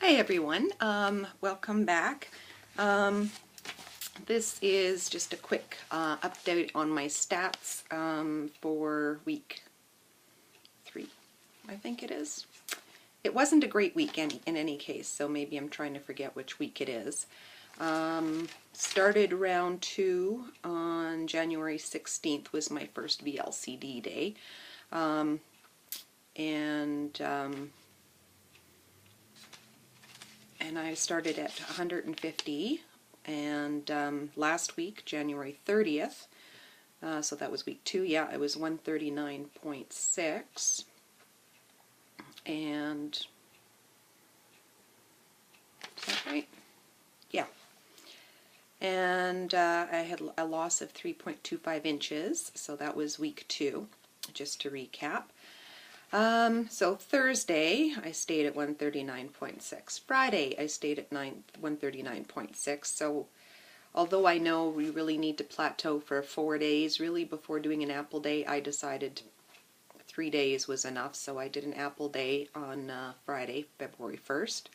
Hi everyone, welcome back. This is just a quick update on my stats for week 3, I think it is. It wasn't a great week in any case, so maybe I'm trying to forget which week it is. Started round 2 on January 16th was my first VLCD day. And I started at 150, and last week, January 30th, so that was week 2, yeah, it was 139.6, and, is that right? Yeah. And I had a loss of 3.25 inches, so that was week 2, just to recap. So Thursday, I stayed at 139.6. Friday, I stayed at 139.6. So although I know we really need to plateau for 4 days, really before doing an apple day, I decided 3 days was enough. So I did an apple day on Friday, February 1st.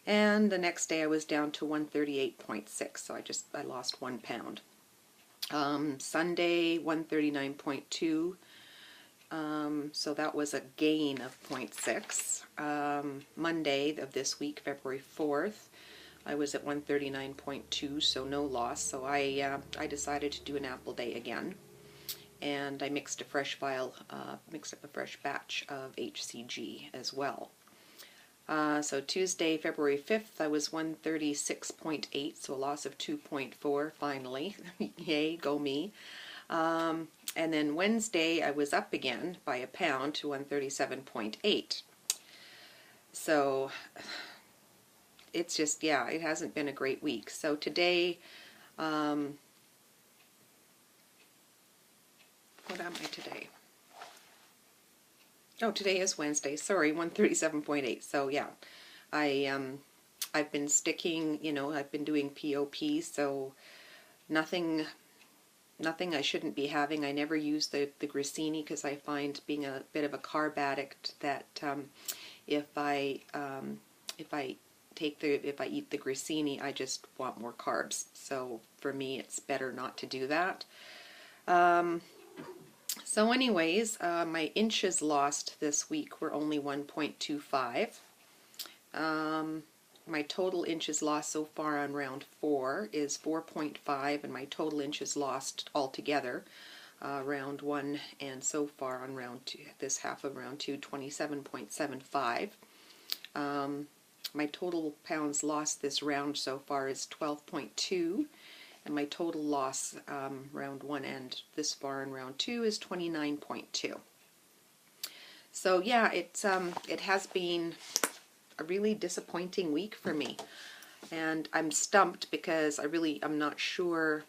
And the next day I was down to 138.6. So I lost 1 pound. Sunday, 139.2. So that was a gain of 0.6. Monday of this week, February 4th, I was at 139.2, so no loss. So I decided to do an apple day again, and I mixed up a fresh batch of HCG as well. So Tuesday, February 5th, I was 136.8, so a loss of 2.4 finally. Yay, go me. And then Wednesday I was up again by a pound to 137.8. So it's just, yeah, it hasn't been a great week. So today, what am I today? Oh, today is Wednesday. Sorry, 137.8. So yeah, I've been sticking, I've been doing POP, so nothing I shouldn't be having. I never use the grissini because I find, being a bit of a carb addict, that if I eat the grissini, I just want more carbs. So for me, it's better not to do that. So anyways, my inches lost this week were only 1.25. My total inches lost so far on round 4 is 4.5, and my total inches lost altogether, round 1 and so far on round 2, this half of round 2, 27.75. My total pounds lost this round so far is 12.2, and my total loss round 1 and this far in round 2 is 29.2. So yeah, it has been a really disappointing week for me, and I'm stumped because I'm not sure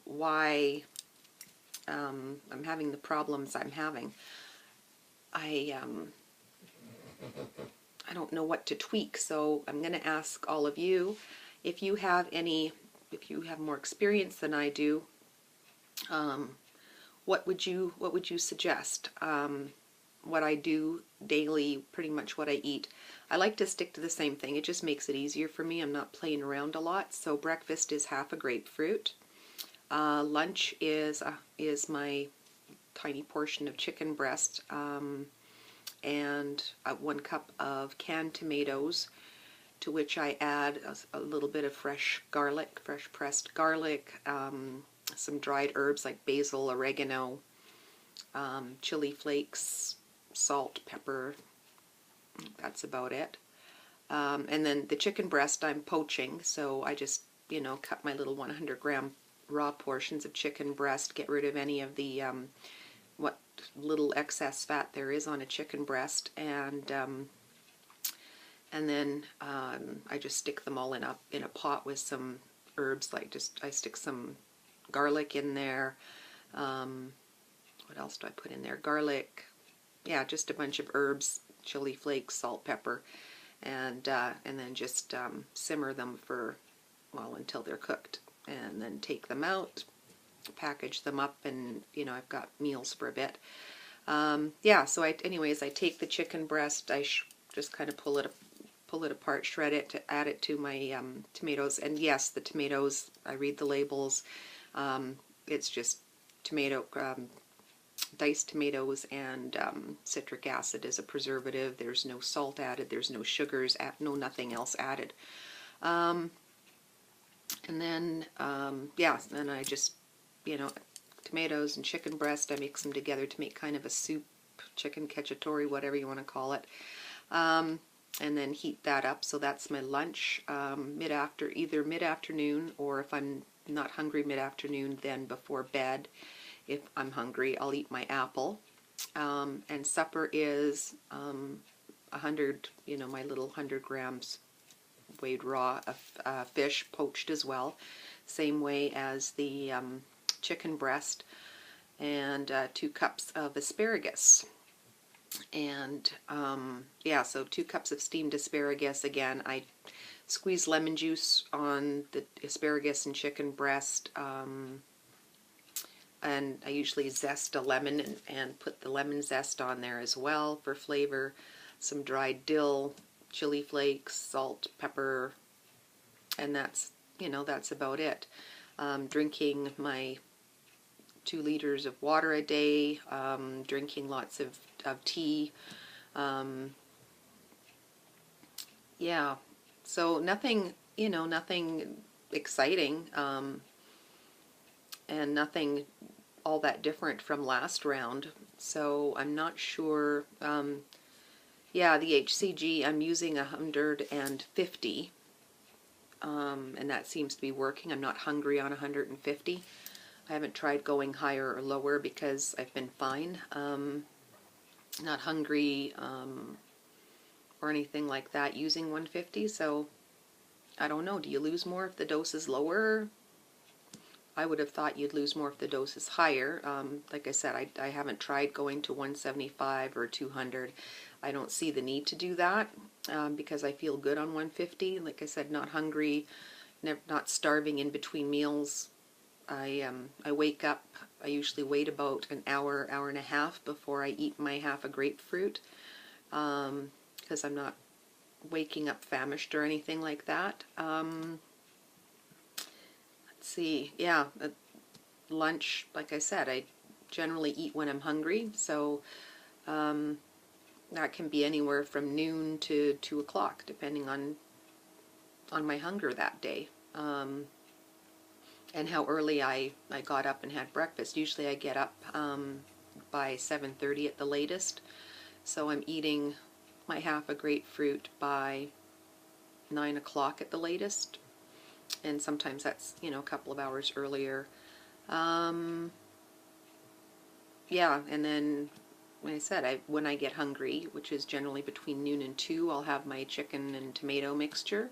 why I'm having the problems I'm having. I don't know what to tweak, so I'm going to ask all of you if you have more experience than I do. What would you suggest? What I do daily, pretty much what I eat. I like to stick to the same thing. It just makes it easier for me. I'm not playing around a lot. So breakfast is half a grapefruit. Lunch is my tiny portion of chicken breast, and 1 cup of canned tomatoes, to which I add a little bit of fresh pressed garlic, some dried herbs like basil, oregano, chili flakes, salt, pepper. That's about it. And then the chicken breast I'm poaching, so I just, cut my little 100-gram raw portions of chicken breast, get rid of any of the what little excess fat there is on a chicken breast, and then I just stick them all in a pot with some herbs, like I stick some garlic in there. What else do I put in there? Garlic, yeah, just a bunch of herbs, chili flakes, salt, pepper, and then just simmer them for, well, until they're cooked, and then take them out, package them up, and I've got meals for a bit. Yeah, so anyways, I take the chicken breast, I just kind of pull pull it apart, shred it, to add it to my tomatoes. And yes, the tomatoes, I read the labels. It's just tomato, diced tomatoes, and citric acid as a preservative. There's no salt added. There's no sugars, no nothing else added. And then, yeah, then I just, tomatoes and chicken breast, I mix them together to make kind of a soup, chicken cacciatore, whatever you want to call it. And then heat that up. So that's my lunch, either mid-afternoon, or if I'm not hungry mid-afternoon, then before bed. If I'm hungry, I'll eat my apple. And supper is 100, my little 100 grams weighed raw of fish, poached as well, same way as the chicken breast, and 2 cups of asparagus. And yeah, so 2 cups of steamed asparagus. Again, I squeeze lemon juice on the asparagus and chicken breast, and I usually zest a lemon and put the lemon zest on there as well for flavor. Some dried dill, chili flakes, salt, pepper, and that's about it. Drinking my 2 liters of water a day, drinking lots of tea. Yeah, so nothing, nothing exciting, and nothing all that different from last round. So I'm not sure. Yeah, the HCG, I'm using 150, and that seems to be working. I'm not hungry on 150. I haven't tried going higher or lower because I've been fine. Not hungry or anything like that using 150, so I don't know. Do you lose more if the dose is lower? I would have thought you'd lose more if the dose is higher. Like I said, I haven't tried going to 175 or 200. I don't see the need to do that because I feel good on 150. Like I said, not hungry, not starving in between meals. I wake up, I usually wait about an hour, hour and a half before I eat my half a grapefruit, because I'm not waking up famished or anything like that. Let's see, yeah, lunch, like I said, I generally eat when I'm hungry, so that can be anywhere from noon to 2 o'clock, depending on my hunger that day. And how early I got up and had breakfast. Usually I get up by 7:30 at the latest, so I'm eating my half a grapefruit by 9 o'clock at the latest, and sometimes that's, a couple of hours earlier. Yeah, and then, like I said, when I get hungry, which is generally between noon and 2, I'll have my chicken and tomato mixture.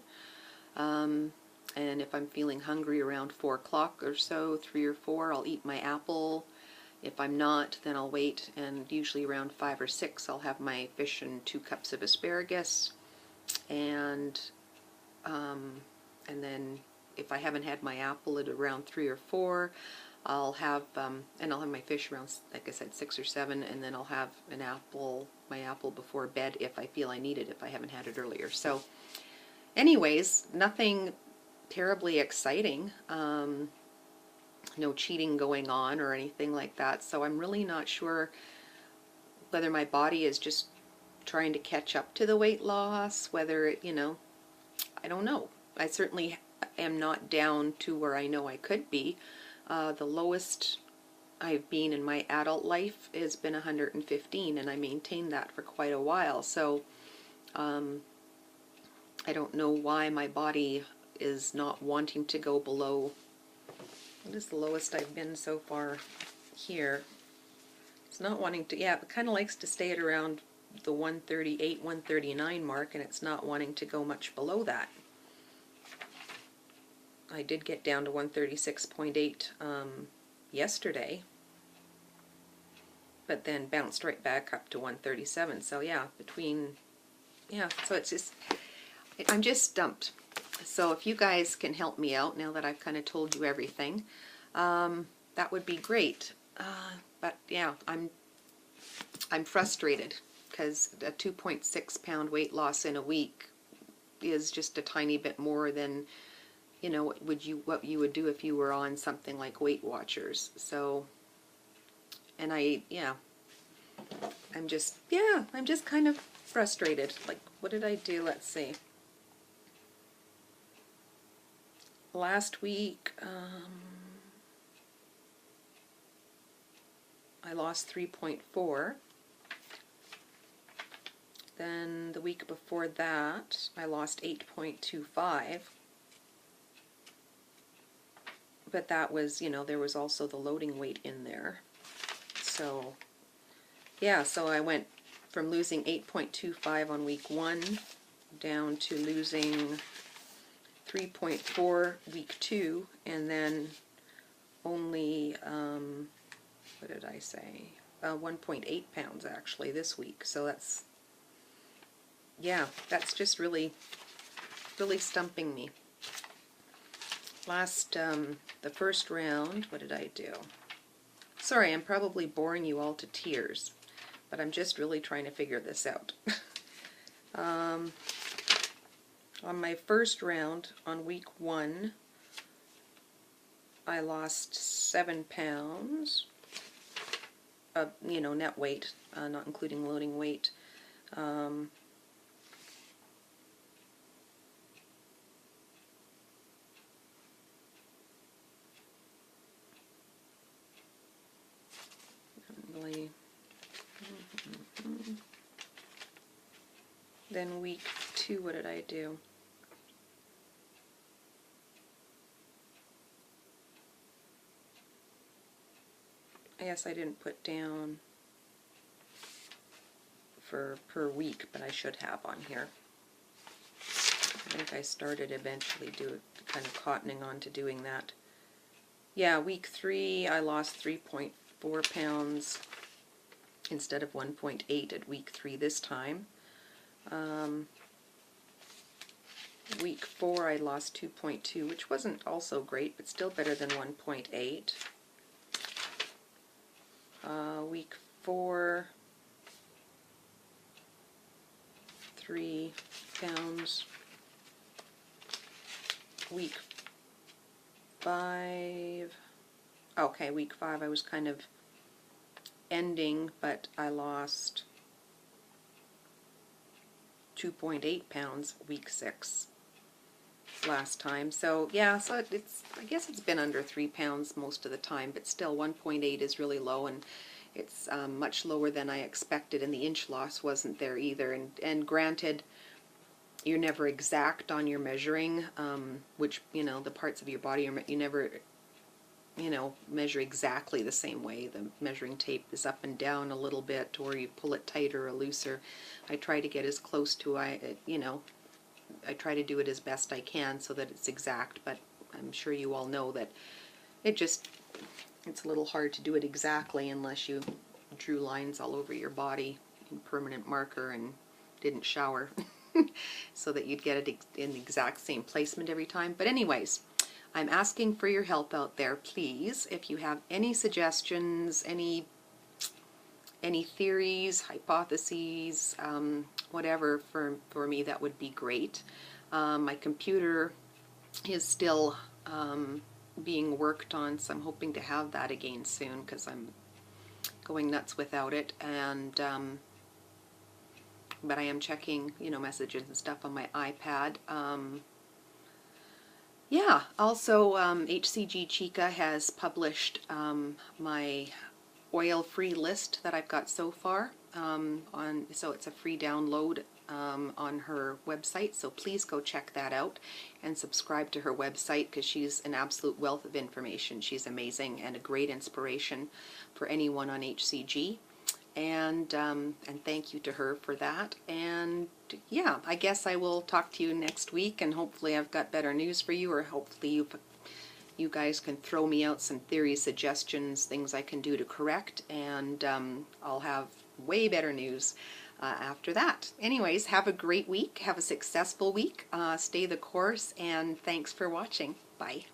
And if I'm feeling hungry around 4 o'clock or so, 3 or 4, I'll eat my apple. If I'm not, then I'll wait, and usually around 5 or 6, I'll have my fish and 2 cups of asparagus. And then if I haven't had my apple at around 3 or 4, I'll have my fish around, like I said, 6 or 7, and then I'll have my apple before bed if I feel I need it, if I haven't had it earlier. So anyways, nothing terribly exciting, no cheating going on or anything like that, so I'm really not sure whether my body is just trying to catch up to the weight loss, whether it, I don't know. I certainly am not down to where I know I could be. The lowest I've been in my adult life has been 115, and I maintained that for quite a while, so I don't know why my body is not wanting to go below. What is the lowest I've been so far here? It's not wanting to, yeah, it kind of likes to stay at around the 138, 139 mark, and it's not wanting to go much below that. I did get down to 136.8 yesterday, but then bounced right back up to 137. So yeah, so it's just, I'm just stumped. So if you guys can help me out now that I've kind of told you everything, that would be great. But yeah, I'm frustrated because a 2.6 pound weight loss in a week is just a tiny bit more than, you know, what you would do if you were on something like Weight Watchers. So, and I'm just kind of frustrated. Like, what did I do? Let's see. Last week, I lost 3.4. Then the week before that, I lost 8.25. But that was, you know, there was also the loading weight in there. So, yeah, so I went from losing 8.25 on week 1 down to losing 3.4 week 2, and then only, what did I say? 1.8 pounds actually this week. So that's, yeah, that's just really stumping me. The first round, what did I do? Sorry, I'm probably boring you all to tears, but I'm just really trying to figure this out. On my first round, on week 1, I lost 7 pounds of, you know, net weight, not including loading weight. Really. Then week 2, what did I do? I guess I didn't put down for per week, but I should have on here. I think I started eventually kind of cottoning on to doing that. Yeah, week 3 I lost 3.4 pounds instead of 1.8 at week 3 this time. Week 4 I lost 2.2, which wasn't also great, but still better than 1.8. Week 4, 3 pounds. Week 5, okay, week 5 I was kind of ending, but I lost 2.8 pounds week 6 last time. So yeah, so I guess it's been under 3 pounds most of the time, but still 1.8 is really low, and it's much lower than I expected, and the inch loss wasn't there either. And granted, you're never exact on your measuring, which, you know, the parts of your body you never, you know, measure exactly the same way. The measuring tape is up and down a little bit, or you pull it tighter or looser. I try to get as close to, you know, I try to do it as best I can so that it's exact, but I'm sure you all know that it's a little hard to do it exactly unless you drew lines all over your body in permanent marker and didn't shower so that you'd get it in the exact same placement every time. But anyways, I'm asking for your help out there, please. If you have any suggestions, any theories, hypotheses, whatever for me, that would be great. My computer is still being worked on, so I'm hoping to have that again soon because I'm going nuts without it. And but I am checking, you know, messages and stuff on my iPad. Yeah, also HCG Chica has published my oil-free list that I've got so far. So it's a free download on her website, so please go check that out and subscribe to her website because she's an absolute wealth of information. She's amazing and a great inspiration for anyone on HCG. And thank you to her for that. And yeah, I guess I will talk to you next week, and hopefully I've got better news for you, or hopefully you guys can throw me out some theories, suggestions, things I can do to correct, and I'll have way better news after that. Anyways, have a great week. Have a successful week. Stay the course, and thanks for watching. Bye.